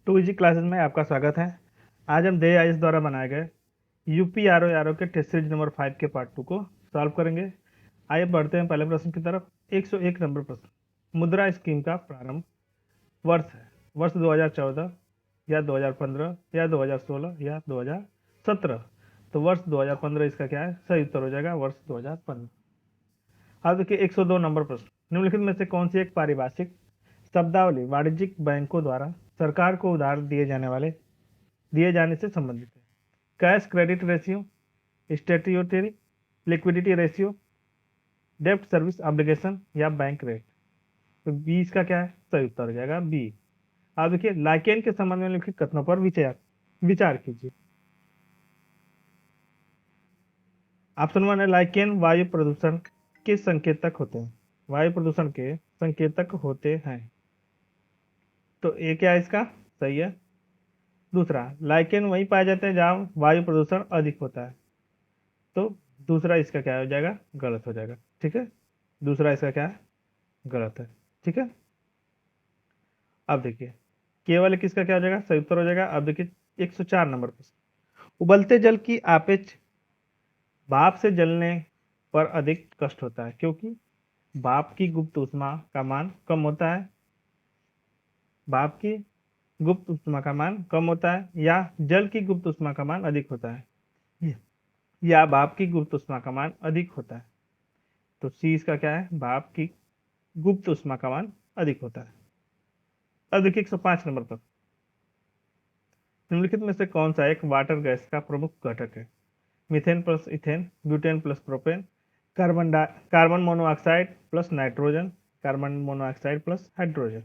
2 जी classes में आपका स्वागत है। आज हम दे आइस द्वारा बनाए गए यूपी आर ओ के टेस्ट सीरीज नंबर 5 के पार्ट 2 को सॉल्व करेंगे। आइए बढ़ते हैं पहले प्रश्न की तरफ। 101 नंबर प्रश्न। मुद्रा स्कीम का प्रारंभ वर्ष है। वर्ष 2014 या 2015 या 2016 या 2017। तो वर्ष 2015 इसका क्या है? सही उत्तर हो जाएगा वर्ष 2015। अब देखिए 102 नंबर प्रश्न। निम्नलिखित में से कौन सी एक पारिभाषिक शब्दावली वाणिज्यिक बैंकों द्वारा सरकार को उधार दिए जाने से संबंधित है? Cash credit ratio, statutory liquidity ratio, डेब्ट सर्विस ऑब्लिगेशन या बैंक रेट। तो बी इसका क्या है? सही उत्तर हो जाएगा बी। अब देखिए लाइकेन के संबंध में लिखित कथनों पर विचार कीजिए। ऑप्शन 1 है लाइकेन वायु प्रदूषण के संकेतक होते हैं। वायु प्रदूषण के संकेतक होते हैं। तो ए क्या है इसका? सही है। दूसरा, लाइकेन वहीं पाए जाते हैं जहां वायु प्रदूषण अधिक होता है। तो दूसरा इसका क्या हो जाएगा? गलत हो जाएगा। ठीक है, दूसरा इसका क्या है? गलत है। ठीक है, अब देखिए केवल किसका क्या हो जाएगा? सही उत्तर हो जाएगा। अब देखिए 104 नंबर प्रश्न। उबलते जल की आपेक्ष भाप से जलने पर अधिक कष्ट होता है क्योंकि भाप की गुप्त ऊष्मा का मान कम होता है। भाप की गुप्त ऊष्मा का मान कम होता है या जल की गुप्त ऊष्मा का मान अधिक होता है या भाप की गुप्त ऊष्मा का मान अधिक होता है। तो सी इसका क्या है? भाप की गुप्त ऊष्मा का मान अधिक होता है। अब देखिए 105 नंबर पर। निम्नलिखित में से कौन सा एक वाटर गैस का प्रमुख घटक है? Methane plus ethane, butane plus propane, carbon monoxide plus nitrogen, carbon monoxide plus hydrogen.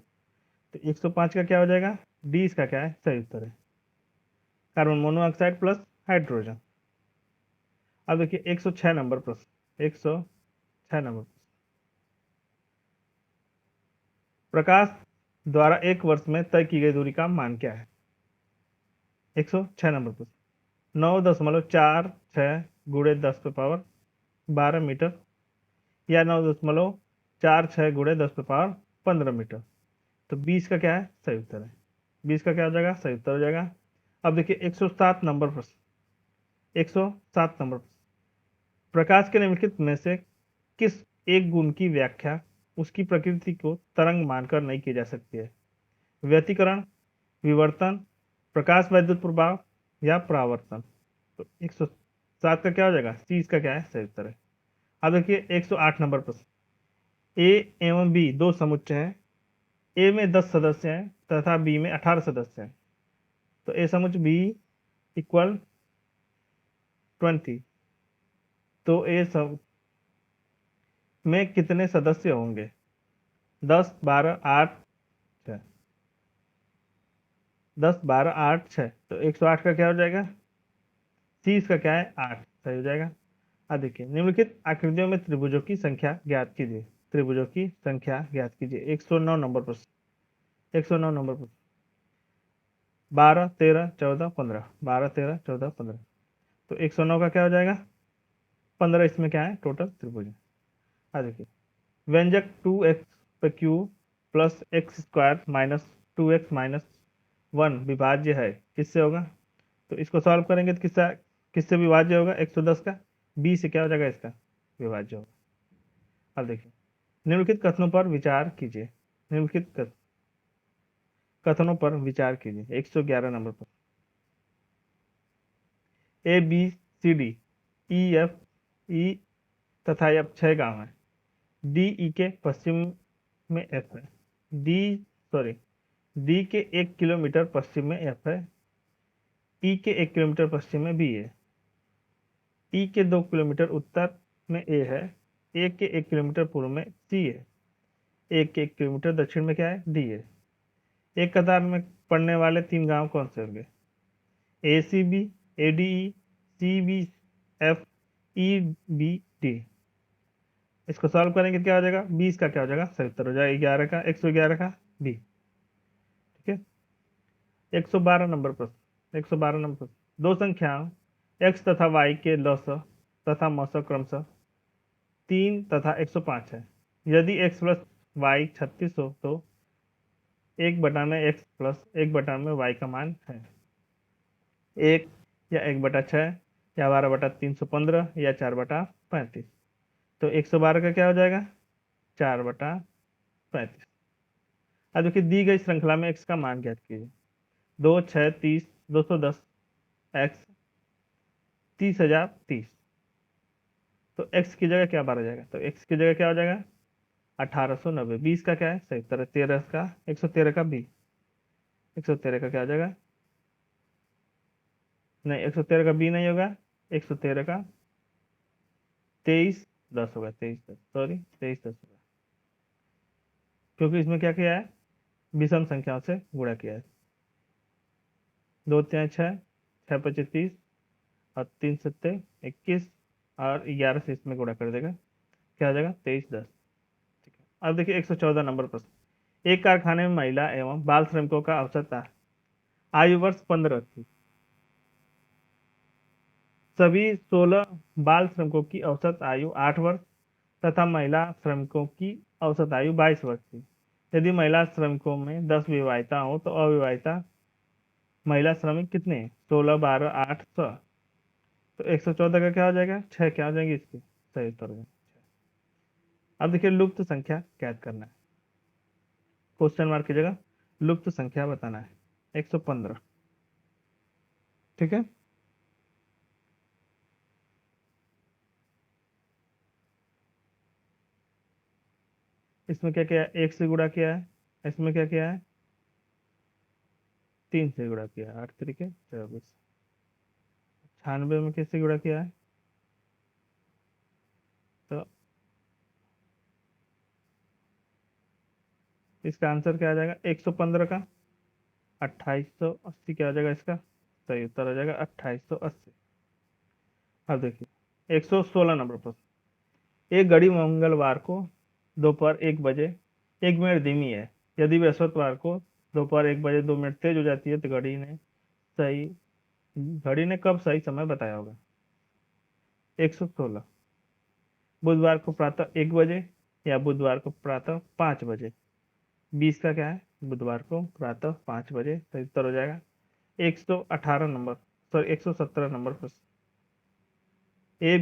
तो 105 का क्या हो जाएगा? डी इसका क्या है? सही उत्तर है कार्बन मोनोऑक्साइड प्लस हाइड्रोजन। अब देखिए 106 नंबर प्रश्न। 106 नंबर प्रश्न। प्रकाश द्वारा एक वर्ष में तय की गई दूरी का मान क्या है? 106 नंबर प्रश्न। 9.46 गुणे 10 पे पावर 12 मीटर या 9.46 गुणे 10 पे पावर 15 मीटर। तो 20 का क्या है? सही उत्तर है। 20 का क्या हो जाएगा? सही उत्तर हो जाएगा। अब देखिए 107 नंबर प्रश्न। 107 नंबर प्रश्न। प्रकाश के निम्नलिखित में से किस एक गुण की व्याख्या उसकी प्रकृति को तरंग मानकर नहीं की जा सकती है? व्यतिकरण, विवर्तन, प्रकाश वैद्युत प्रभाव या परावर्तन। तो 107 का क्या हो जाएगा? सी इसका क्या है? सही उत्तर है। अब देखिए 108 नंबर प्रश्न। ए एवं बी दो समुच्चय हैं। ए में 10 सदस्य हैं तथा बी में 18 सदस्य हैं। तो ए समुच्चय बी इक्वल 20। तो ए सम में कितने सदस्य होंगे? 10 12 8 6। 10 12 8 6। तो 108 का क्या हो जाएगा? सी इसका क्या है? 8 सही हो जाएगा। अब देखिए निम्नलिखित आकृतियों में त्रिभुजों की संख्या ज्ञात कीजिए। त्रिभुजों की संख्या ज्ञात कीजिए। 109 नंबर प्रश्न। 109 नंबर प्रश्न। 12 13 14 15। 12 13 14 15। तो 109 का क्या हो जाएगा? 15 इसमें क्या है? टोटल त्रिभुज है। अब देखिए व्यंजक 2x पे Q plus x square minus 2x minus 1 विभाज्य है किससे होगा? तो इसको सॉल्व करेंगे तो किससे विभाज्य होगा? 110 का। बी से क्या हो जाएगा? इसका विभाज्य होगा। अब देखिए निम्नलिखित कथनों पर विचार कीजिए। निम्नलिखित कथनों पर विचार कीजिए। 111 नंबर पर। A B C D E F E तथा एफ 6 गांव है। डी ई के पश्चिम में एफ है। डी सॉरी डी के 1 किलोमीटर पश्चिम में एफ है। ई के 1 किलोमीटर पश्चिम में बी है। ई के 2 किलोमीटर उत्तर में ए है। ए के 1 किलोमीटर पूर्व में सी है। ए के 1 किलोमीटर दक्षिण में क्या है? डी है। एक कतार में पड़ने वाले 3 गांव कौन से होंगे? A C B, A D E, C B F, E B D. इसको सॉल्व करेंगे क्या हो जाएगा? 20 का क्या हो जाएगा? सही उत्तर हो जाएगा 11 का, 111 का बी। ठीक है, 112 नंबर प्रश्न। 112 नंबर प्रश्न। दो संख्याओं x तथा y के लस तथा मस क्रमशः 3 तथा 105 है। यदि x प्लस वाई 36 हो तो 1/x+1/y का मान है 1 या 1/6 या 12/315 या 4/35। तो 112 का क्या हो जाएगा 4/35। अब देखिए दी गई श्रृंखला में x का मान ज्ञात कीजिए 2 6 30 210 x 30,030। तो x की जगह क्या बार हो जाएगा तो x की जगह क्या हो जाएगा 1890। 20 का क्या है सही उत्तर है 13 का 113 का b 113 का क्या हो जाएगा नहीं 113 का b नहीं होगा 113 का 2310 होगा 2310 सॉरी 2310 होगा क्योंकि इसमें क्या किया है विषम संख्याओं से गुणा किया है 2 3 6 6 25 30 और 3 7 21 और 11 से इसमें गुणा कर देगा क्या हो जाएगा 2310। ठीक है अब देखिए 114 नंबर प्रश्न एक कारखाने में महिला एवं बाल श्रमिकों का औसत आयु वर्ष 15 थी सभी 16 बाल श्रमिकों की औसत आयु 8 वर्ष तथा महिला श्रमिकों की औसत आयु 22 वर्ष थी यदि महिला श्रमिकों में 10 विवाहिता हो तो अविवाहिता महिला श्रमिक कितने हैं 16 12 8 100। तो 114 का क्या हो जाएगा 6 क्या हो जाएगी इसकी सही उत्तर हो जाएगा 6। अब देखिए लुप्त संख्या ज्ञात करना है क्वेश्चन मार्क की जगह लुप्त संख्या बताना है 115। ठीक है इसमें क्या किया है 1 से गुणा किया है इसमें क्या किया है 3 से गुणा किया है 8 तरीके 24 96 में किससे गुणा किया है तो इसका आंसर क्या आ जाएगा 115 का 2880 क्या हो जाएगा इसका सही उत्तर हो जाएगा 2880। अब देखिए 116 नंबर प्रश्न एक घड़ी मंगलवार को दोपहर 1 बजे 1 मिनट धीमी है यदि बृहस्पतिवार को दोपहर 1 बजे 2 मिनट तेज हो जाती है तो घड़ी ने कब सही समय बताया होगा 116 बुधवार को प्रातः 1 बजे या बुधवार को प्रातः 5 बजे 20 का क्या है बुधवार को प्रातः 5 बजे सही उत्तर हो जाएगा 118 नंबर सॉरी 117 नंबर प्रश्न ए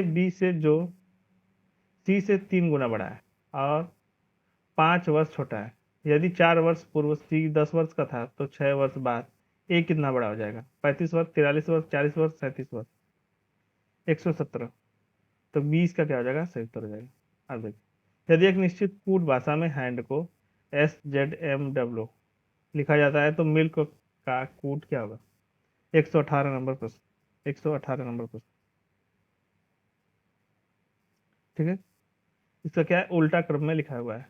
बी से जो सी से 3 गुना बड़ा है और 5 वर्ष छोटा है यदि 4 वर्ष पूर्व सी 10 वर्ष का था तो 6 वर्ष बाद ए कितना बड़ा हो जाएगा 35 वर्ष 43 वर्ष 40 वर्ष 37 वर्ष 117। तो 20 का क्या हो जाएगा सही उत्तर हो जाएगा अब देखिए यदि एक निश्चित कूट भाषा में हैंड को SZMW लिखा जाता है तो मिल्क का कूट क्या होगा 118 नंबर प्रश्न 118 नंबर प्रश्न। ठीक है इसका क्या है उल्टा क्रम में लिखा हुआ है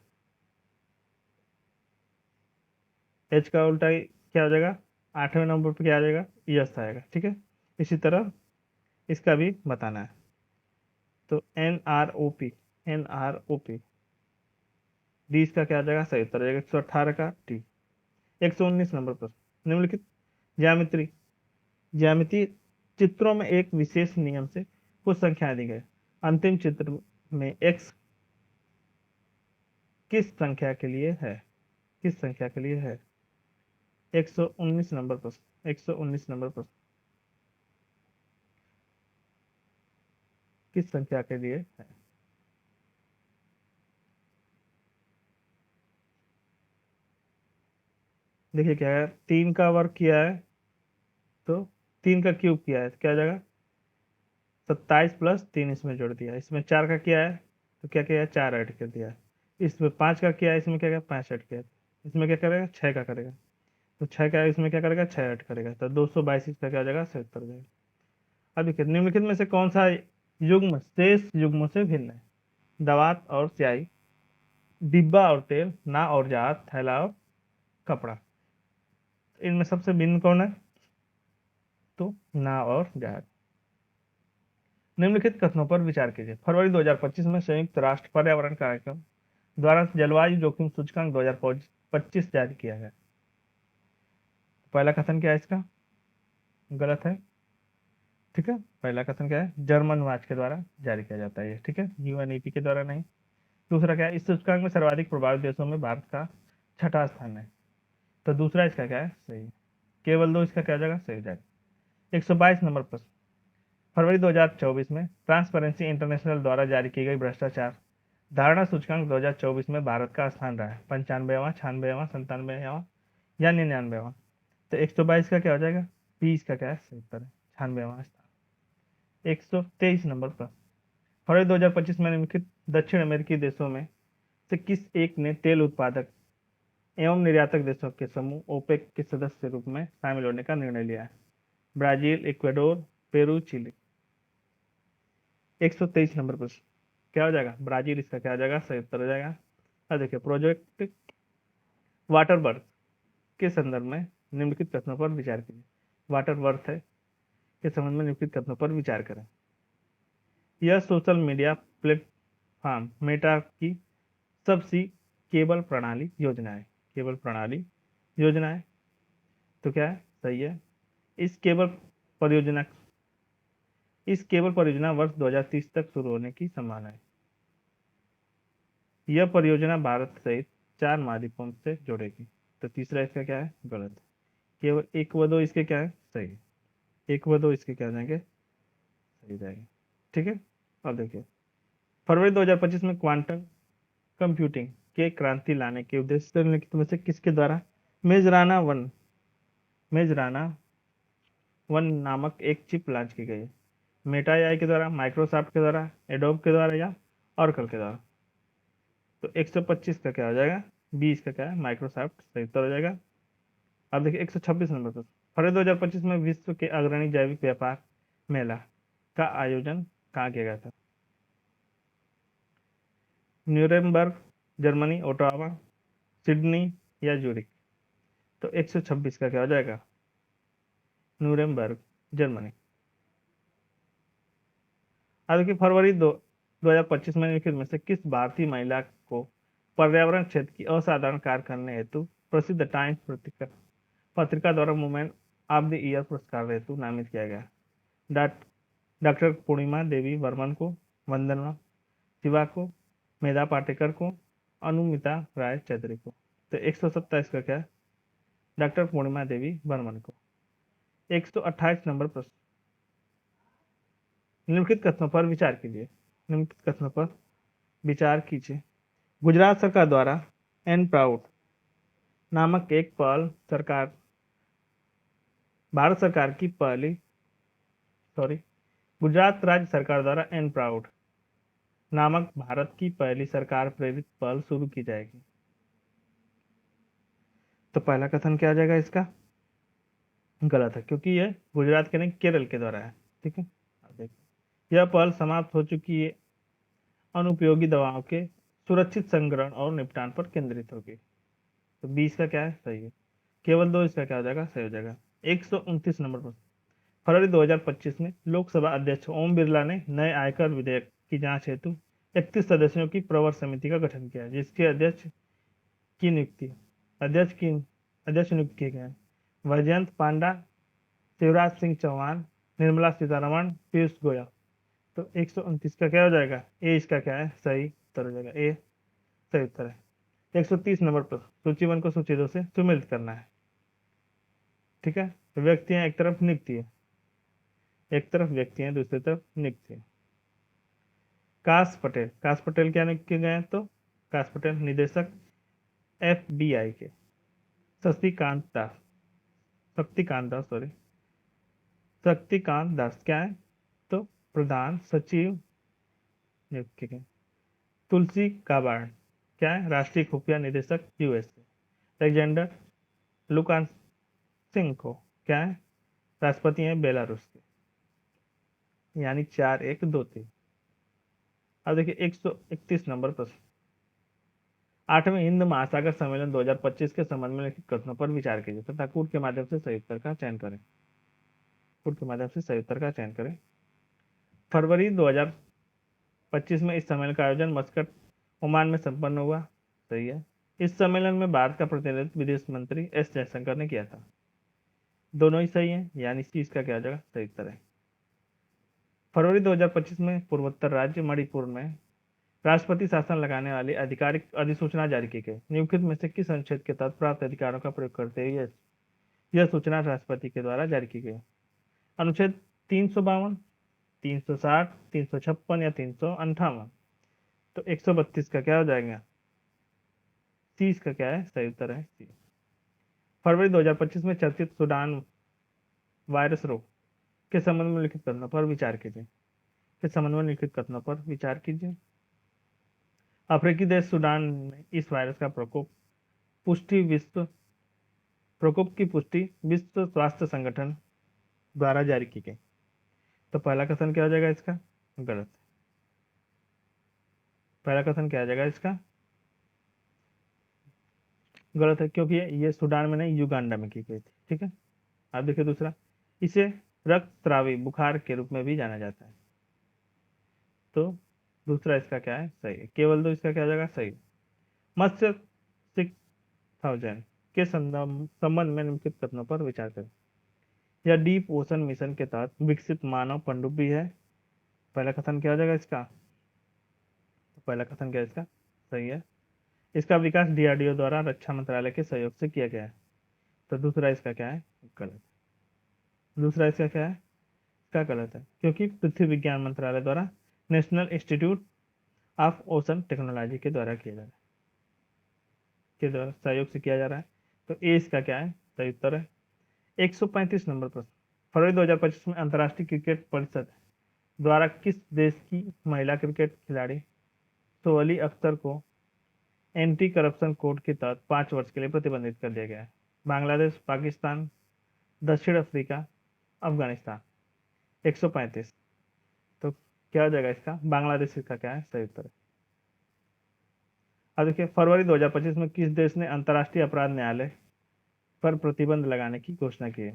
एच का उल्टा क्या हो जाएगा 8वें नंबर पे क्या आ जाएगा यस आएगा। ठीक है इसी तरह इसका भी बताना है तो NROP डी इसका क्या आ जाएगा सही उत्तर आ जाएगा 118 का टी। 119 नंबर प्रश्न निम्नलिखित ज्यामिति ज्यामिति चित्रों में एक विशेष नियम से कुछ संख्याएं दी गई अंतिम चित्र में x किस संख्या के लिए है किस संख्या के लिए है 119 नंबर प्रश्न 119 नंबर प्रश्न किस संख्या के लिए है देखिए क्या है 3 का वर्ग किया है तो 3 का क्यूब किया है तो क्या आ जाएगा 27 प्लस 3 इसमें जोड़ दिया इसमें 4 का किया है तो क्या किया 4 ऐड कर दिया इसमें 5 का किया है इसमें क्या किया 5 ऐड किया इसमें क्या करेगा 6 का करेगा तो 6 का इसमें क्या करेगा 6 ऐड करेगा तो 222 इसका क्या हो जाएगा 77 जाएगा। अब देखिए निम्नलिखित में से कौन सा युग्म शेष युग्मों से भिन्न है दवात और स्याही डिब्बा और तेल ना और जहाज थैला और कपड़ा इनमें सबसे भिन्न कौन है तो ना और जहाज। निम्नलिखित कथनों पर विचार कीजिए फरवरी 2025 में संयुक्त राष्ट्र पर्यावरण कार्यक्रम द्वारा जलवायु जोखिम सूचकांक 2025 जारी किया गया पहला कथन क्या है इसका गलत है। ठीक है पहला कथन क्या है जर्मन वाच के द्वारा जारी किया जाता है ठीक है UNEP के द्वारा नहीं। दूसरा क्या है इस सूचकांक में सर्वाधिक प्रभावित देशों में भारत का छठा स्थान है, तो दूसरा इसका क्या है, सही। केवल 2 इसका क्या हो जाएगा, सही हो जाएगा। 122 नंबर प्रश्न, फरवरी 2024 में ट्रांसपेरेंसी इंटरनेशनल द्वारा जारी की गई भ्रष्टाचार धारणा सूचकांक 2024 में भारत का स्थान रहा है 95वां, 96वां, 97वां या 99वां। तो 122 का क्या हो जाएगा, 20 का क्या है, सही उत्तर है 96वां स्थान। 123 नंबर पर, फरवरी 2025 में निम्नलिखित दक्षिण अमेरिकी देशों में से किस एक ने तेल उत्पादक एवं निर्यातक देशों के समूह ओपेक के सदस्य के रूप में शामिल होने का निर्णय लिया है? Brazil, Ecuador, Peru, Chile. 123 number प्रश्न, क्या हो जाएगा, ब्राजील इसका क्या हो जाएगा, सही उत्तर हो जाएगा। अब देखिए, प्रोजेक्ट वाटरबर्थ के संदर्भ में निम्नलिखित कथनों पर विचार कीजिए। वाटरवर्थ है के संबंध में निम्नलिखित कथनों पर विचार करें। यह सोशल मीडिया प्लेटफॉर्म मेटा की सबसे केबल प्रणाली योजना है, केबल प्रणाली योजना है, तो क्या है, सही है। इस केबल परियोजना वर्ष 2030 तक शुरू होने की संभावना है। यह परियोजना भारत सहित 4 महाद्वीपों से जोड़ेगी, तो तीसरा इसका क्या है, गलत है। केवल 1 व 2 इसके क्या है, सही। 1 व 2 इसके क्या हो जाएंगे, सही जाएंगे। ठीक है। अब देखिए, फरवरी 2025 में क्वांटम कंप्यूटिंग के क्रांति लाने के उद्देश्य से निम्नलिखित में से किसके द्वारा मेजराना वन नामक एक चिप लॉन्च की गई है? मेटा एआई के द्वारा, माइक्रोसॉफ्ट के द्वारा, एडोब के द्वारा या ऑरेकल के द्वारा? तो 125 का क्या हो जाएगा, 20 का क्या है, माइक्रोसॉफ्ट, सही उत्तर हो जाएगा। अब देखिए 126 नंबर पर, फरवरी 2025 में विश्व के अग्रणी जैविक व्यापार मेला का आयोजन कहाँ किया गया था? न्यूरेमबर्ग, जर्मनी, ओटावा, सिडनी या जूरिक? तो 126 का क्या हो जाएगा, न्यूरेमबर्ग, जर्मनी। अब देखिए, फरवरी 2025 में निम्नलिखित में से किस भारतीय महिला को पर्यावरण क्षेत्र की असाधारण कार्य करने हेतु प्रसिद्ध टाइम्स पत्रिका द्वारा वुमेन ऑफ द ईयर पुरस्कार हेतु नामित किया गया? डॉक्टर पूर्णिमा देवी वर्मन को, वंदना शिवा को, मेधा पाटेकर को, अनुमिता राय चौधरी को? तो 127 का क्या है, डॉक्टर पूर्णिमा देवी वर्मन को। 128 नंबर प्रश्न, निम्नलिखित कथनों पर विचार कीजिए। निम्नलिखित कथनों पर विचार कीजिए। गुजरात सरकार द्वारा एन प्राउड नामक एक पहल सरकार भारत सरकार की पहली गुजरात राज्य सरकार द्वारा एन प्राउड नामक भारत की पहली सरकार प्रेरित पहल शुरू की जाएगी। तो पहला कथन क्या आ जाएगा इसका, गलत है, क्योंकि यह गुजरात के नहीं केरल के द्वारा है। ठीक है। अब देखिए, यह पहल समाप्त हो चुकी है, अनुपयोगी दवाओं के सुरक्षित संग्रहण और निपटान पर केंद्रित होगी। तो 20 का क्या है, सही है। केवल 2 इसका क्या हो जाएगा, सही हो जाएगा। 129 नंबर पर, फरवरी 2025 में लोकसभा अध्यक्ष ओम बिरला ने नए आयकर विधेयक की जांच हेतु 31 सदस्यों की प्रवर समिति का गठन किया, जिसके अध्यक्ष नियुक्त किए गए हैं वैजयंत पांडा, शिवराज सिंह चौहान, निर्मला सीतारमण, पीयूष गोयल। तो 129 का क्या हो जाएगा, ए इसका क्या है, सही उत्तर हो जाएगा, ए सही उत्तर है। 130 नंबर पर, सूची 1 को सूची 2 से सुमेलित करना है। ठीक है। व्यक्तियां एक तरफ नियुक्ति है, एक तरफ व्यक्ति हैं, दूसरी तरफ नियुक्ति है। काश पटेल क्या नियुक्त किए गए हैं? तो काश पटेल निदेशक एफबीआई के। शक्तिकांत दास क्या है? तो प्रधान सचिव नियुक्त किए गए। तुलसी गाबार्ड क्या है? राष्ट्रीय खुफिया निदेशक यूएसए। अलेक्जेंडर लुकाशेंको क्या है? राष्ट्रपति हैं बेलारूस के। यानी 4-1-2-3। अब देखिए 131 नंबर प्रश्न, 8वें हिंद महासागर सम्मेलन 2025 के संबंध में लिखित कथनों पर विचार कीजिए तथा कूट के माध्यम से सही उत्तर का चयन करें। फरवरी 2025 में इस सम्मेलन का आयोजन मस्कट, ओमान में संपन्न हुआ। सही है। इस सम्मेलन में भारत का प्रतिनिधित्व विदेश मंत्री एस जयशंकर ने किया था। दोनों ही सही है, यानी सी इसका क्या हो जाएगा, सही उत्तर है। फरवरी 2025 में पूर्वोत्तर राज्य मणिपुर में राष्ट्रपति शासन लगाने वाली आधिकारिक अधिसूचना जारी की गई। निम्नलिखित में से किस अनुच्छेद के तहत प्राप्त अधिकारों का प्रयोग करते हुए यह सूचना राष्ट्रपति के द्वारा जारी की गई? अनुच्छेद 352, 360, 356 या 358? तो 132 का क्या हो जाएगा? सी इसका क्या है? सही उत्तर है सी। फरवरी 2025 में चर्चित सूडान वायरस रोग के संबंध में लिखित कथनों पर विचार कीजिए। इस संबंध में लिखित कथनों पर विचार कीजिए। अफ्रीकी देश सूडान में इस वायरस का प्रकोप की पुष्टि विश्व स्वास्थ्य संगठन द्वारा जारी की गई। तो पहला कथन क्या हो जाएगा इसका? गलत। पहला कथन क्या आ जाएगा इसका? गलत है, क्योंकि ये सूडान में नहीं, युगांडा में की गई थी। ठीक है, अब देखिए दूसरा, इसे रक्तस्रावी बुखार के रूप में भी जाना जाता है। तो दूसरा इसका क्या है? सही है। केवल दो इसका क्या हो जाएगा? सही। मत्स्य 6000 के संबंध में निम्नलिखित कथनों पर विचार करें। यह डीप ओशन मिशन के तहत विकसित मानव पनडुब्बी है। पहला कथन क्या हो जाएगा इसका? तो पहला कथन क्या है इसका? सही है। इसका विकास डीआरडीओ द्वारा रक्षा मंत्रालय के सहयोग से किया गया है। तो दूसरा इसका क्या है? गलत। दूसरा इसका क्या है? इसका गलत है, क्योंकि पृथ्वी विज्ञान मंत्रालय द्वारा national institute of ocean technology के द्वारा किया जा रहा है, के द्वारा सहयोग से किया जा रहा है। तो ए इसका क्या है? सही उत्तर है। 135 नंबर प्रश्न, फरवरी 2025 में अंतर्राष्ट्रीय क्रिकेट परिषद द्वारा किस देश की महिला क्रिकेट खिलाड़ी सोअली अख्तर को एंटी करप्शन कोड के तहत 5 वर्ष के लिए प्रतिबंधित कर दिया गया है? बांग्लादेश, पाकिस्तान, दक्षिण अफ्रीका, अफगानिस्तान? 135। तो क्या हो जाएगा इसका? बांग्लादेश इसका क्या है? सही उत्तर है। अब देखिए, फरवरी 2025 में किस देश ने अंतर्राष्ट्रीय अपराध न्यायालय पर प्रतिबंध लगाने की घोषणा की है?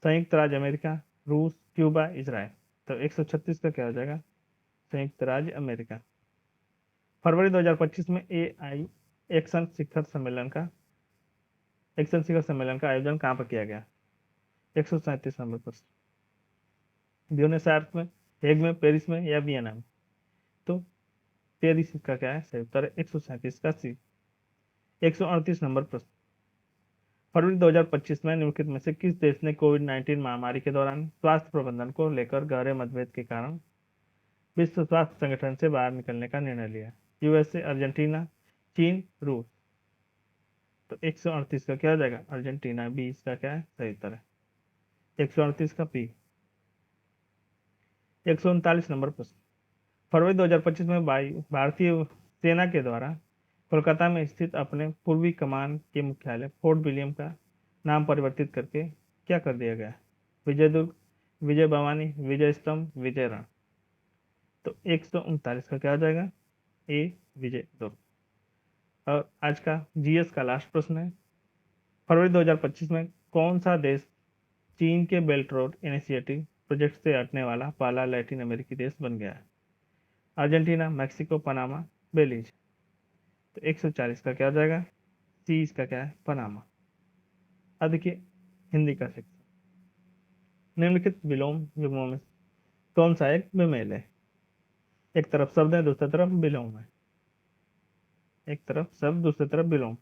संयुक्त राज्य अमेरिका, रूस, क्यूबा, इजराइल? तो 136 का क्या हो जाएगा? संयुक्त राज्य अमेरिका। फरवरी 2025 में AI एक्शन शिखर सम्मेलन का आयोजन कहाँ पर किया गया? 137 नंबर प्रश्न, ब्यूनस आयर्स में, हेग में, पेरिस में या वियना में? तो पेरिस का क्या है? सही उत्तर है 137 का सी। 138 नंबर प्रश्न, फरवरी 2025 में निम्नलिखित में से किस देश ने कोविड-19 महामारी के दौरान स्वास्थ्य प्रबंधन को लेकर गहरे मतभेद के कारण विश्व स्वास्थ्य संगठन से बाहर निकलने का निर्णय लिया? यूएसए, अर्जेंटीना, चीन, रूस? तो 138 का क्या हो जाएगा? अर्जेंटीना। बी इसका क्या है? सही उत्तर है 138 का पी। 139 नंबर प्रश्न, फरवरी 2025 में भारतीय सेना के द्वारा कोलकाता में स्थित अपने पूर्वी कमान के मुख्यालय फोर्ट विलियम का नाम परिवर्तित करके क्या कर दिया गया? विजय दुर्ग, विजय भवानी, विजय स्तंभ, विजय रण? तो 139 का क्या हो जाएगा? ए विजय दुर्ग। और आज का जीएस का लास्ट प्रश्न है, फरवरी 2025 में कौन सा देश चीन के बेल्ट रोड इनिशिएटिव प्रोजेक्ट से हटने वाला पहला लैटिन अमेरिकी देश बन गया है? Argentina, Mexico, Panama, Belize? तो 140 का क्या हो जाएगा? सी इसका क्या है? पनामा। अब देखिए हिंदी का सेक्शन, निम्नलिखित विलोम युग्मों में कौन सा एक विमेल है? एक तरफ शब्द है, दूसरी तरफ विलोम है। एक तरफ शब्द, दूसरी तरफ विलोम।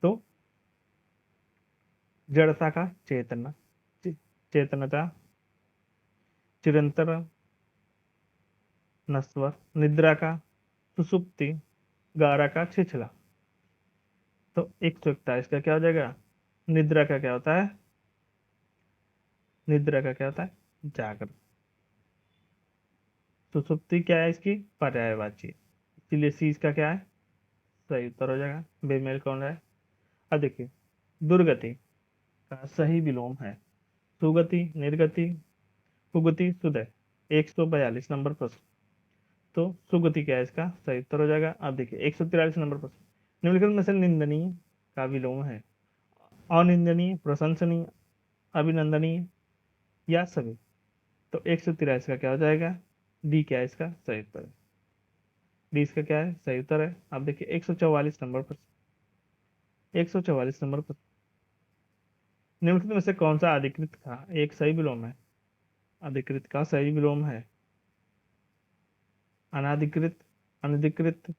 तो जड़ता का चेतना, चेतनता, चिरंतर, नस्वर, निद्रा का सुसुप्ति, गारा का छिछला? तो 141 का क्या हो जाएगा? निद्रा का क्या होता है? निद्रा का क्या होता है? जागरण। सुसुप्ति क्या है इसकी? पर्यायवाची, इसीलिए सी इसका क्या है? सही उत्तर हो जाएगा। बेमेल कौन है? अब देखिए, दुर्गति का सही विलोम है सुगति, निर्गति, कुगति, सुदय। 142 नंबर प्रश्न, तो सुगति क्या है इसका? सही उत्तर हो जाएगा। अब देखिए 143 नंबर प्रश्न, निम्नलिखित में से निंदनीय का विलोम है? अनिंदनीय, प्रशंसनीय, अभिनंदनीय या सभी? तो 143 का क्या हो जाएगा? डी क्या है इसका? सही उत्तर है। डी इसका क्या है? सही उत्तर है। अब देखिए 144 नंबर प्रश्न, 144 नंबर प्रश्न, निम्नलिखित में से कौन सा अधिकृत का एक सही विलोम है? अधिकृत का सही विलोम है अनाधिकृत, अनधिकृत,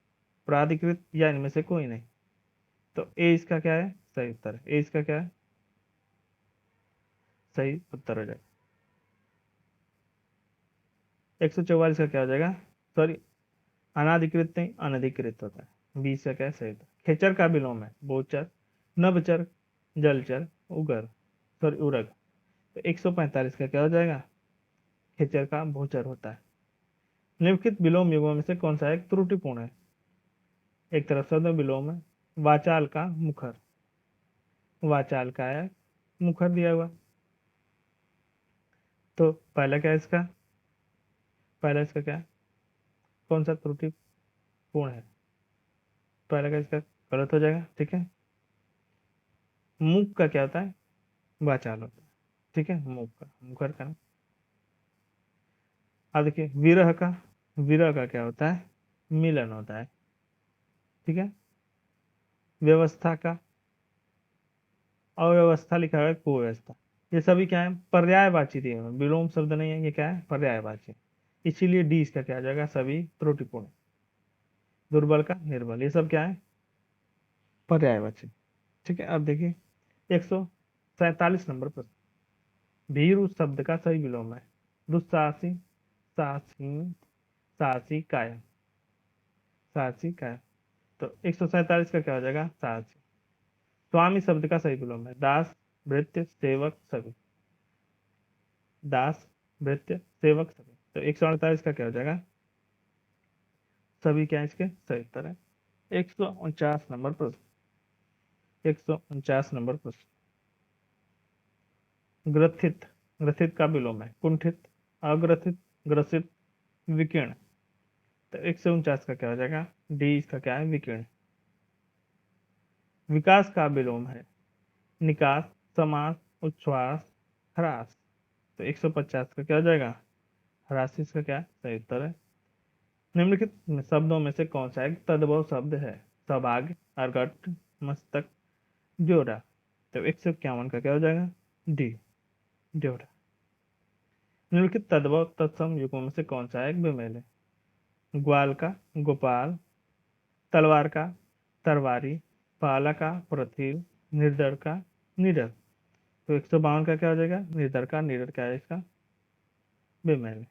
प्राधिकृत या इनमें से कोई नहीं। तो ए इसका क्या है? सही उत्तर है। ए इसका क्या है? सही उत्तर हो जाएगा। 144 का क्या हो जाएगा? सॉरी, अनाधिकृत नहीं, अनधिकृत होता है। 20 का क्या है? सही उत्तर। खेचर का विलोम है बोचर, नभचर, जलचर, उगर, सॉरी उरग। तो 145 का क्या हो जाएगा? खेचर का भोचर होता है। निम्नलिखित विलोम युगों में से कौन सा एक त्रुटिपूर्ण है? एक तरफ शब्द विलोम है, वाचाल का मुखर, वाचाल का है मुखर दिया हुआ। तो पहला क्या है इसका? पहला इसका क्या है? कौन सा त्रुटिपूर्ण है? पहला क्या इसका गलत हो जाएगा, ठीक है। मुख का क्या होता है? वाचाल होता है, ठीक है, मुख का मुखर का नहीं। अब देखिए विरह का, विरह का क्या होता है? मिलन होता है, ठीक है। व्यवस्था का, अव्यवस्था लिखा हुआ है कुव्यवस्था। ये सभी क्या है? पर्यायवाची दिए हुए हैं, विलोम शब्द नहीं है, ये क्या है? पर्यायवाची। इसीलिए डी इसका क्या आ जाएगा? सभी त्रुटिपूर्ण। दुर्बल का निर्बल, ये सब क्या है? पर्यायवाची, ठीक है। अब देखिए 147 नंबर पर, भीरु शब्द का सही विलोम है दुस्साहसी, साहसी, साहसी काया, साहसी काया। तो 147 का क्या हो जाएगा? साहसी। स्वामी शब्द का सही विलोम है दास, भृत्य, सेवक, सभी, दास, भृत्य, सेवक, सभी। तो 148 का क्या हो जाएगा? सभी क्या है इसके? सही उत्तर है। 149 नंबर प्रश्न, 149 नंबर प्रश्न, ग्रथित, ग्रथित का विलोम है कुंठित, अग्रथित, ग्रसित, विकीर्ण। तो 149 का क्या हो जाएगा? डी इसका क्या है? विकीर्ण। विकास का विलोम है निकास, समास, उच्छ्वास, ह्रास। तो 150 का क्या हो जाएगा? ह्रास इसका क्या है? सही उत्तर है। निम्नलिखित शब्दों में से कौन सा एक तद्भव शब्द है? सौभाग्य, अर्घट, मस्तक, जोड़ा। तो 151 का क्या हो जाएगा? डी, जोड़ा। निम्नलिखित तद्भव तत्सम युगों में से कौन सा एक बेमेल है? ग्वाल का गोपाल, तलवार का तरवारी, पाला का पृथ्वी, निर्दर का निडर। तो 152 का क्या हो जाएगा? निर्दर का निडर क्या है इसका? बेमेल है,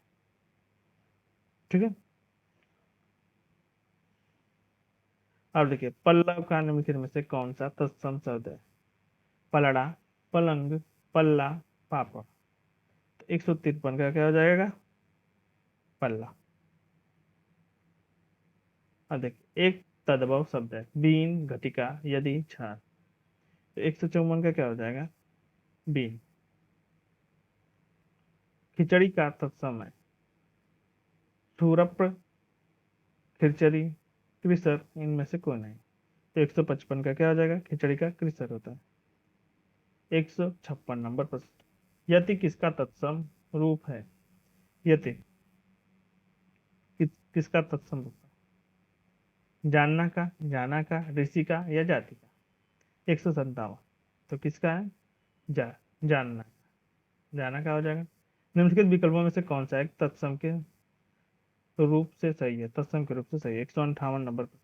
ठीक है। अब देखिए पल्लव का निम्नलिखित में से कौन सा तत्सम शब्द है? पलड़ा, पलंग, पल्ला, पापड़। तो 153 का क्या हो जाएगा? पल्ला। अब देखिए एक तद्भव शब्द है बीन, घटिका, यदि, छान। तो 154 का क्या हो जाएगा? बीन। खिचड़ी का तत्सम है सूरप्र, खिचड़ी, क्रिसर, इनमें से कोई नहीं। तो 155 का क्या हो जाएगा? खिचड़ी का क्रिसर होता है। 156 नंबर प्रश्न, यति किसका तत्सम रूप है? यति किसका तत्सम रूप है? जानना का, जाना का, ऋषि का या जाति का। 157, तो किसका है? जानना, जाना का हो जाएगा। निम्नलिखित विकल्पों में से कौन सा एक तत्सम के रूप से सही है? तत्सम के रूप से सही है। 158 नंबर पर,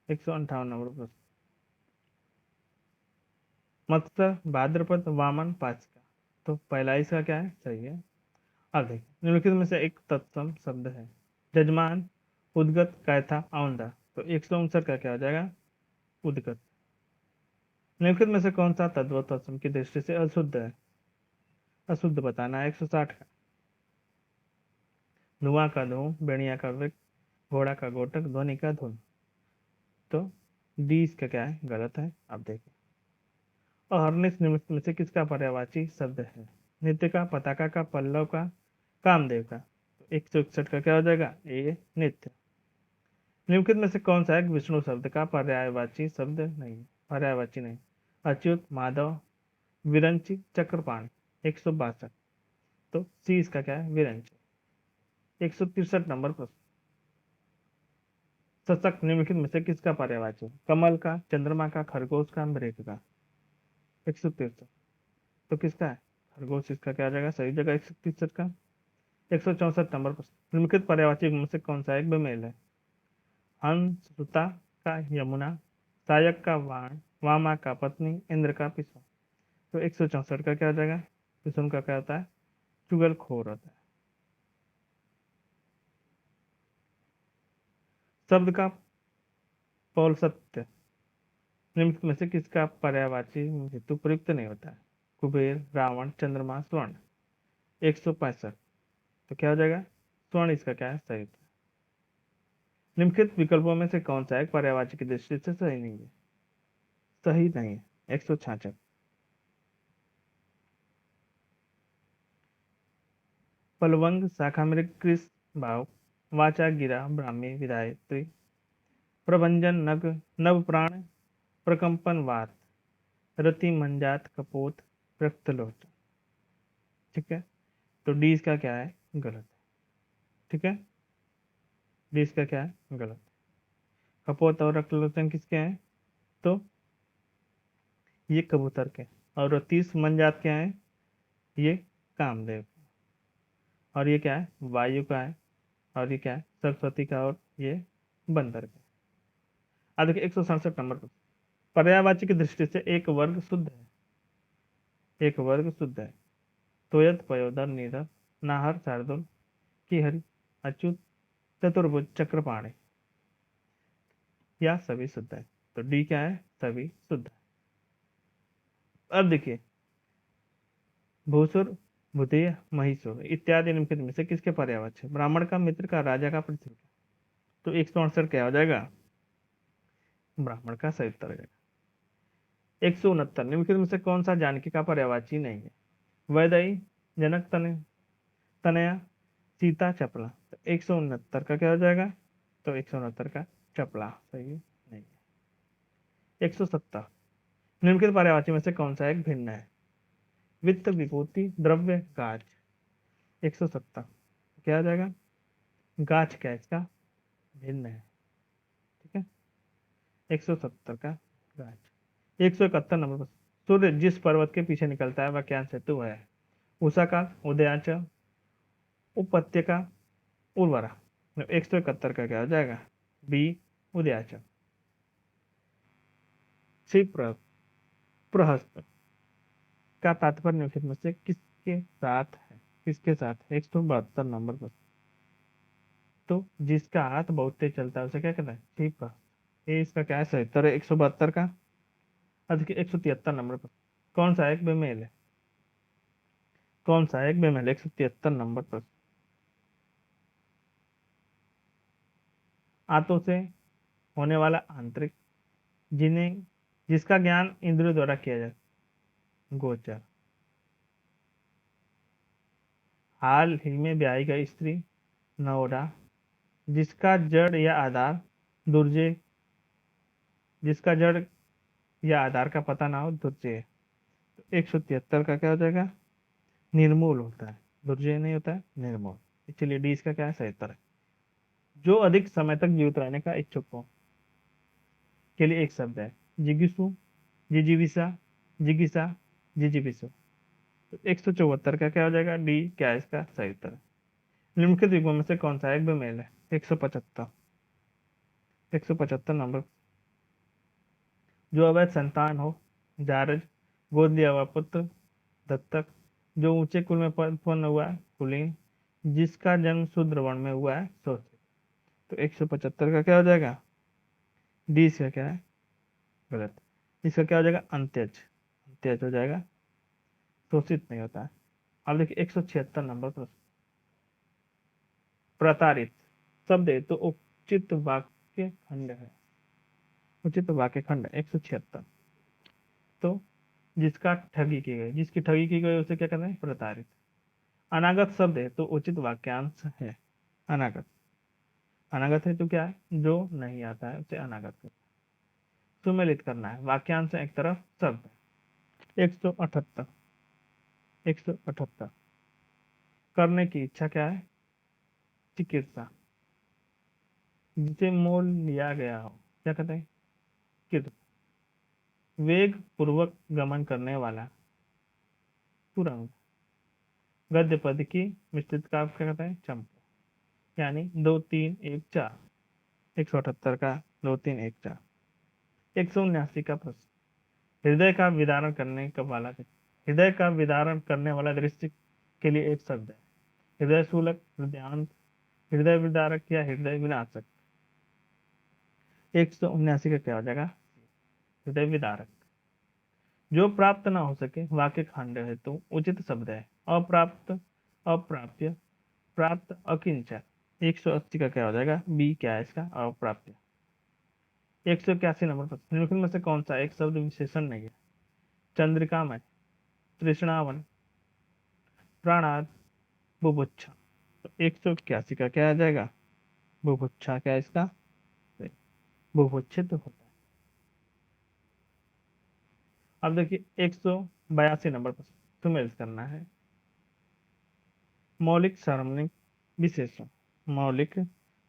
158 नंबर पर, मत्स्य, भाद्रपद, वामन, पाचिका। तो पहला इसका क्या है? सही है। अब देखिए निम्नलिखित में से एक तत्सम शब्द है जजमान, उद्गत, कैथा, औंधा। तो 159 का क्या हो जाएगा? उद्गत। निम्नलिखित में से कौन सा तत्व तत्सम की दृष्टि से अशुद्ध है? अशुद्ध बताना है। 160 का, धुआं का धूम, बेड़िया का वृक्ष, घोड़ा का घोटक, ध्वनि का धुन। तो डी इसका क्या है? गलत है। अब देखिए अहर्निश निम्नलिखित में से किसका पर्यायवाची शब्द है? नित्य का, पताका का, पल्लव का, कामदेव का। तो 161 का क्या हो जाएगा? ए, नित्य। निम्नलिखित में से कौन सा एक विष्णु शब्द का पर्यायवाची शब्द नहीं? पर्यायवाची नहीं। अच्युत, माधव, विरंची, चक्रपाणी। 162, तो सी इसका क्या है? विरंची। 163 नंबर प्रश्न, शशक निम्नलिखित में से किसका पर्यायवाची? कमल का, चंद्रमा का, खरगोश का, मृग का। 163, तो किसका है? खरगोश इसका क्या आ जाएगा? सही जगह 163 का। 164 नंबर पर, निम्नलिखित पर्यायवाची युग्म से कौन सा एक बेमेल है? हंस सुता का यमुना, सायक का वाण, वामा का पत्नी, इंद्र का पिसुन। तो 164 का क्या हो जाएगा? पिसुन का क्या होता है? चुगलखोर होता है। शब्द का पौलसत्य निम्नलिखित में से किसका पर्यायवाची हेतु प्रयुक्त नहीं होता है? कुबेर, रावण, चंद्रमा, स्वर्ण। 165, तो क्या हो जाएगा? स्वर्ण इसका क्या है? सही उत्तर। निम्नलिखित विकल्पों में से कौन सा एक पर्यायवाची की दृष्टि से सही नहीं है? सही नहीं है। 166, पलवंग शाखा मृग कृष भाव, वाचा गिरा ब्राह्मी विधायत्री, प्रभंजन नग नव प्राण, प्रकंपन वात, रति मंजात कपोत, रक्तलोचन। ठीक है, तो डी इसका क्या है? गलत। ठीक है, डी इसका क्या है? गलत। कपोत और रक्तलोचन किसके हैं? तो ये कबूतर के। और 30 मंजात क्या है? ये कामदेव। और ये क्या है? वायु का है। और ये क्या है? सरस्वती का। और ये बंदर का। अब देखिए 167 नंबर पर, पर्यायवाची की दृष्टि से एक वर्ग शुद्ध है। एक वर्ग शुद्ध है। तोयत पयोदर नीरव, नाहर शार्दुल, की हरि, अच्युत, चतुर्भुज, चक्रपाणी, या सभी शुद्ध है। तो डी क्या है? सभी शुद्ध है। अब देखिए, भूसुर, भूतेय, महिषुर इत्यादि निम्नलिखित में से किसके पर्यायवाची? ब्राह्मण का, मित्र का, राजा का, पृथ्वी का। तो 168 क्या हो जाएगा? ब्राह्मण का सही उत्तर हो जाएगा। 169, निम्नलिखित में से कौन सा जानकी का पर्यायवाची नहीं है? वैदेही, जनक तनया, सीता, चपला। तो 169 का क्या हो जाएगा? तो 169 का चपला सही नहीं है। 170, निम्नलिखित पर्यायवाची में से कौन सा एक भिन्न है? वित्त, विभूति, द्रव्य, गाछ। 170 क्या हो जाएगा? गाछ क्या है इसका? भिन्न है। ठीक है, 170 का गाछ। 171 नंबर पर, सूर्य जिस पर्वत के पीछे निकलता है वह क्या सेतु है? उषा का, उदयाचल, उपत्यका, उर्वरा। 171 का क्या हो जाएगा? बी, उदयाचल। सी, प्रहस्त का तात्पर्य निम्नलिखित में से किसके साथ है? किसके साथ? 172 नंबर पर, तो जिसका हाथ बहुत तेज चलता है उसे क्या कहता है? क्षिप्रहस्त। ये इसका क्या है? सही उत्तर है 172 का। अब देखिए 173 नंबर पर, कौन सा एक बेमेल है? कौन सा एक बेमेल? 173 नंबर पर, आंतों से होने वाला आंतरिक, जिन्हें जिसका ज्ञान इंद्रियों द्वारा किया जाए, गोचर। हाल ही में ब्याही गई स्त्री, नवोढ़ा, जिसका जड़ या आधार दुर्जय, जिसका जड़ या आधार का पता ना हो, दुर्जय। तो 173 का क्या हो जाएगा? निर्मूल होता है। दुर्जय नहीं होता है, निर्मूल। इसलिए डी इसका क्या है? सही उत्तर है। जो अधिक समय तक जीवित रहने का इच्छुक हो के लिए एक शब्द है, जिगिसु, जिजीविसा, जिगिसा, जिजीविसु। तो 174 का क्या हो जाएगा? डी क्या है इसका? सही उत्तर है। निम्नलिखित युग्मों में से कौन सा एक बेमेल है? 175, 175 नंबर, जो अवैध संतान हो, जारज, गोद लिया हुआ पुत्र, दत्तक, जो ऊंचे कुल में उत्पन्न हुआ है, कुलीन, जिसका जन्म शूद्र वर्ण में हुआ है, शोषित। तो 175 का क्या हो जाएगा? डी इसका क्या है? गलत। इसका क्या हो जाएगा? अंत्यज। अंत्यज हो जाएगा, शोषित नहीं होता है। अब देखिए 176 नंबर पर, प्रताड़ित शब्द है तो उचित वाक्य खंड है। उचित वाक्य खंड 176, तो जिसका ठगी की गई, जिसकी ठगी की गई उसे क्या कहते हैं? प्रताड़ित। अनागत शब्द है तो उचित वाक्यांश है। अनागत, अनागत है तो क्या है? जो नहीं आता है उसे अनागत कहते हैं। सुमेलित करना है, वाक्यांश एक तरफ शब्द। 178, 178, करने की इच्छा क्या है? चिकित्सा, जिसे मोल लिया गया हो, क्या कहते हैं? किर। वेग पूर्वक गमन करने वाला, तुरंग। गद्य पद की मिश्रित का क्या कहते हैं? चंपू। यानी 2 3 1 4। 178 का 2 3 1 4। 179 का प्रश्न, हृदय का विदारण करने का वाला हृदय का विदारण करने वाला दृश्य के लिए एक शब्द है। हृदय शूलक, हृदयांत, हृदय विदारक या हृदय विनाशक। 179 का क्या हो जाएगा? हृदय विदारक। जो प्राप्त ना हो सके वाक्य खंड है तो उचित शब्द है अप्राप्त, अप्राप्य, प्राप्त, अकिंचन। 180 का क्या हो जाएगा? बी क्या है इसका? अप्राप्य। 181 नंबर पर, निम्नलिखित में से कौन सा एक शब्द विशेषण नहीं है? चंद्रिकामय, तृष्णावन, प्राणाद, बुभुक्षा। तो 181 का क्या आ जाएगा? बुभुक्षा। क्या है इसका? बुभुक्षित होता है। अब देखिए 182 नंबर पर सुमेलित करना है। मौलिक सार्वजनिक विशेषण। मौलिक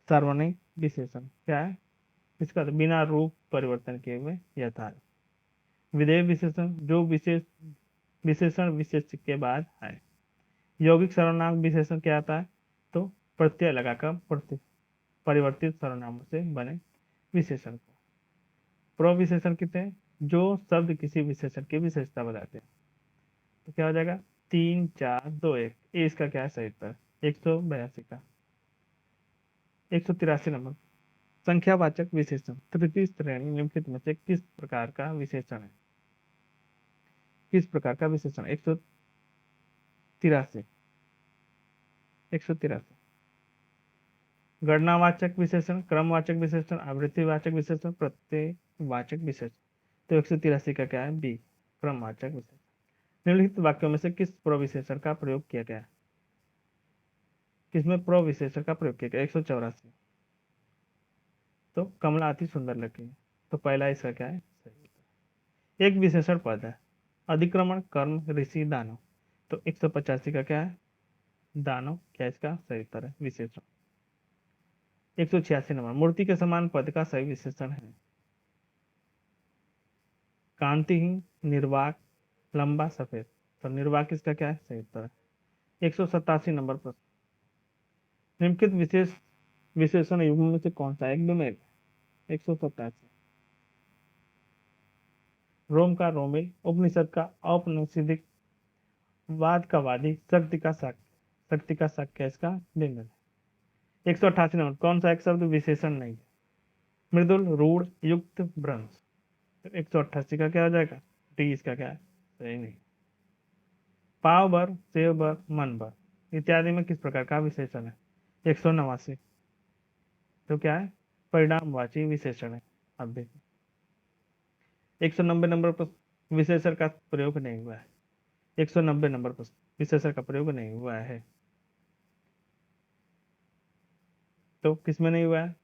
सार्वजनिक विशेषण क्या है? इसका तो बिना रूप परिवर्तन किए हुए यथार्थ। विधेय विशेषण, जो विशेषण विशेष के बाद है। यौगिक सर्वनाम विशेषण क्या आता है? तो प्रत्यय लगाकर परिवर्तित सर्वनामों से बने विशेषण को। प्रविशेषण कितने हैं? जो शब्द किसी विशेषण की विशेषता बताते हैं। तो क्या हो जाएगा? 3 4 2 1। ये इसका क्या है? सही उत्तर 182 का। 183 नंबर, संख्यावाचक विशेषण तृतीय श्रेणी निम्नलिखित में से किस प्रकार का विशेषण है? किस प्रकार का विशेषण? 183। 183 गणनावाचक विशेषण, क्रमवाचक विशेषण, आवृत्तिवाचक विशेषण, प्रत्ययवाचक विशेषण। तो 183 का क्या है? बी क्रमवाचक विशेषण। निम्नलिखित वाक्यों में से किस प्रविशेषण का प्रयोग किया गया? किसमें प्रविशेषण का प्रयोग किया गया? 184। तो कमला अति सुंदर लगी है। तो पहला इसका क्या है? सही उत्तर। एक विशेषण पद है अधिक्रमण, कर्म, ऋषि, दानव। तो 185 का क्या है? दानव। क्या इसका सही उत्तर है? विशेषण। 186 नंबर, मूर्ति के समान पद का सही विशेषण है कांतिहीन, निर्वाक, लंबा, सफेद। तो निर्वाक इसका क्या है? सही उत्तर है। 187 नंबर प्रश्न, निम्नलिखित विशेषण युग्म में से कौन सा एकदम में? 187 रोम का रोमिल, उपनिषद का औपनिषदिक, वाद का वादी, शक्ति का शाक्य। शक्ति का शाक्य इसका निम्न है। 188 नंबर, कौन सा एक शब्द विशेषण नहीं है? मृदुल, रूढ़, युक्त, भ्रंश। 188 का क्या हो जाएगा? डी इसका क्या है? सही नहीं। पाव भर, सेव भर, मन भर इत्यादि में किस प्रकार का विशेषण है? 189। तो क्या है? परिणामवाची विशेषण है। अब देखिए 190 नंबर पर विशेषण का प्रयोग नहीं हुआ है। 190 नंबर पर विशेषण का प्रयोग नहीं हुआ है। तो किसमें नहीं हुआ है?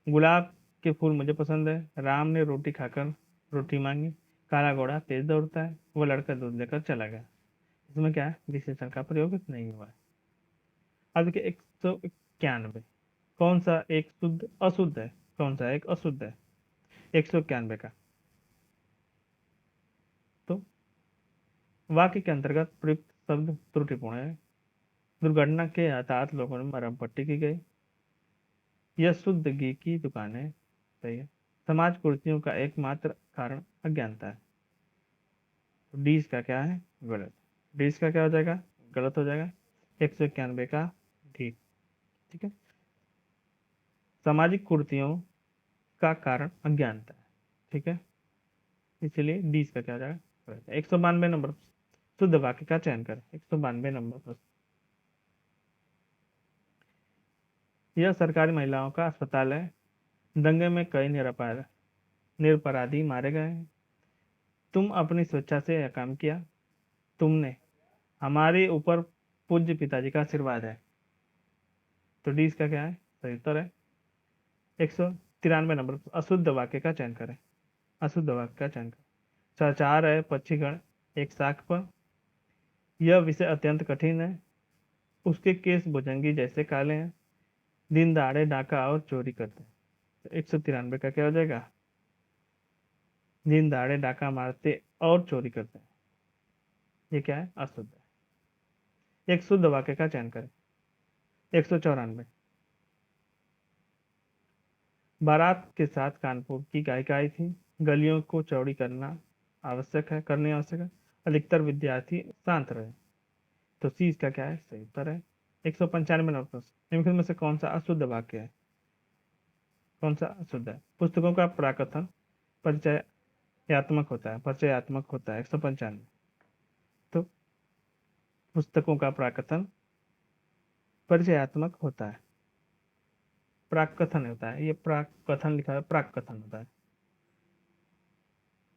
गुलाब के फूल मुझे पसंद है, राम ने रोटी खाकर रोटी मांगी, काला घोड़ा तेज दौड़ता है, वो लड़का दूध लेकर चला गया। इसमें क्या है? विशेषण का प्रयोग नहीं हुआ है। अब देखिए 191, कौन सा एक शुद्ध अशुद्ध है? कौन सा एक अशुद्ध है? 191 का, तो वाक्य के अंतर्गत प्रयुक्त शब्द त्रुटिपूर्ण है। दुर्घटना के हताहत लोगों ने मरहम पट्टी की गई। यह शुद्ध घी की दुकान है। सही है। समाज कुर्तियों का एकमात्र कारण अज्ञानता है। तो डी इसका क्या है? गलत। डी इसका क्या हो जाएगा? गलत हो जाएगा। 191 का डी। ठीक है। सामाजिक कुर्तियों का कारण अज्ञानता है। ठीक है, इसलिए डी इसका क्या हो जाएगा? गलत। 192 नंबर, शुद्ध वाक्य का चयन करें। 192 नंबर पर, यह सरकारी महिलाओं का अस्पताल है, दंगे में कई निरपराधी मारे गए हैं, तुम अपनी स्वेच्छा से यह काम किया, तुमने हमारे ऊपर पूज्य पिताजी का आशीर्वाद है। तो डी इसका क्या है? सही उत्तर है। 193 नंबर, अशुद्ध वाक्य का चयन करें। अशुद्ध वाक्य का चयन करें। सचार है पक्षीगण एक शाख पर, यह विषय अत्यंत कठिन है, उसके केस भुजंगी जैसे काले हैं, दिन दहाड़े डाका और चोरी करते हैं। तो 193 का क्या हो जाएगा? दिन दहाड़े डाका मारते और चोरी करते हैं। ये क्या है? अशुद्ध है। एक शुद्ध वाक्य का चयन करें। 194। बारात के साथ कानपुर की गायिका आई थी। गलियों को चौड़ी करनी आवश्यक है। अधिकतर विद्यार्थी शांत रहे। तो सी इसका क्या है, सही उत्तर है। 195 नंबर प्रश्न, निम्नलिखित में से कौन सा अशुद्ध वाक्य है? कौन सा अशुद्ध है? पुस्तकों का प्राकथन परिचयात्मक होता है। 195। तो पुस्तकों का प्राकथन परिचयात्मक होता है, प्राकथन होता है। ये प्राकथन लिखा है, प्राकथन होता है।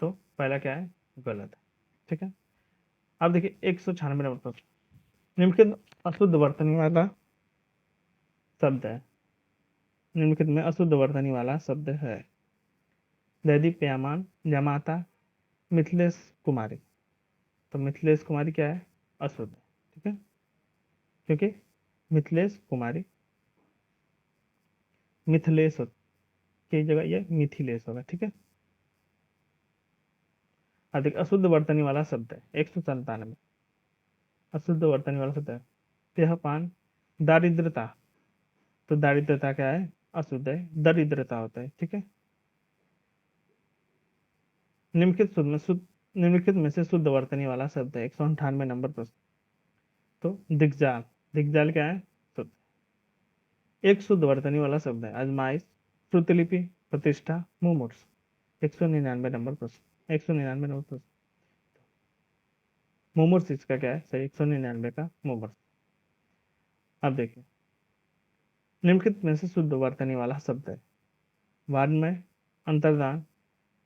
तो पहला क्या है, गलत है। ठीक है। अब देखिए 196 नंबर प्रश्न, निम्नलिखित अशुद्ध वर्तनी वाला शब्द है। निम्नलिखित में अशुद्ध वर्तनी वाला शब्द है। दैदीप्यमान, जमाता, मिथिलेश कुमारी। तो मिथिलेश कुमारी क्या है, अशुद्ध है। ठीक है, क्योंकि मिथिलेश कुमारी मिथिलेश की जगह ये मिथिलेश होगा। ठीक है। अधिक अशुद्ध वर्तनी वाला शब्द है 197। अशुद्ध वर्तनी वाला शब्द है पेहपान, दारिद्रता। तो दारिद्रता क्या है, अशुद्ध है, दरिद्रता होता है। ठीक है। निम्नलिखित में से शुद्ध वर्तनी वाला शब्द है 198 नंबर प्रश्न। तो दिग्जाल। दिग्जाल क्या है, शुद्ध। एक शुद्ध वर्तनी वाला शब्द है आजमाइश, श्रुतलिपि, प्रतिष्ठा, मुमूर्ष। 199 नंबर प्रश्न। 199 नंबर प्रश्न, मुमूर्ष इसका क्या है, सही 199 का मुमूर्ष। अब देखिए निम्नलिखित में से शुद्ध वर्तनी वाला शब्द है वाङ्मय, अंतर्दान,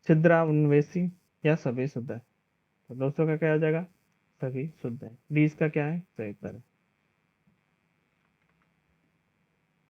छिद्रान्वेषी या सभी शुद्ध है। तो दोस्तों का क्या हो जाएगा, सभी शुद्ध है। डी इसका क्या है, सही उत्तर है।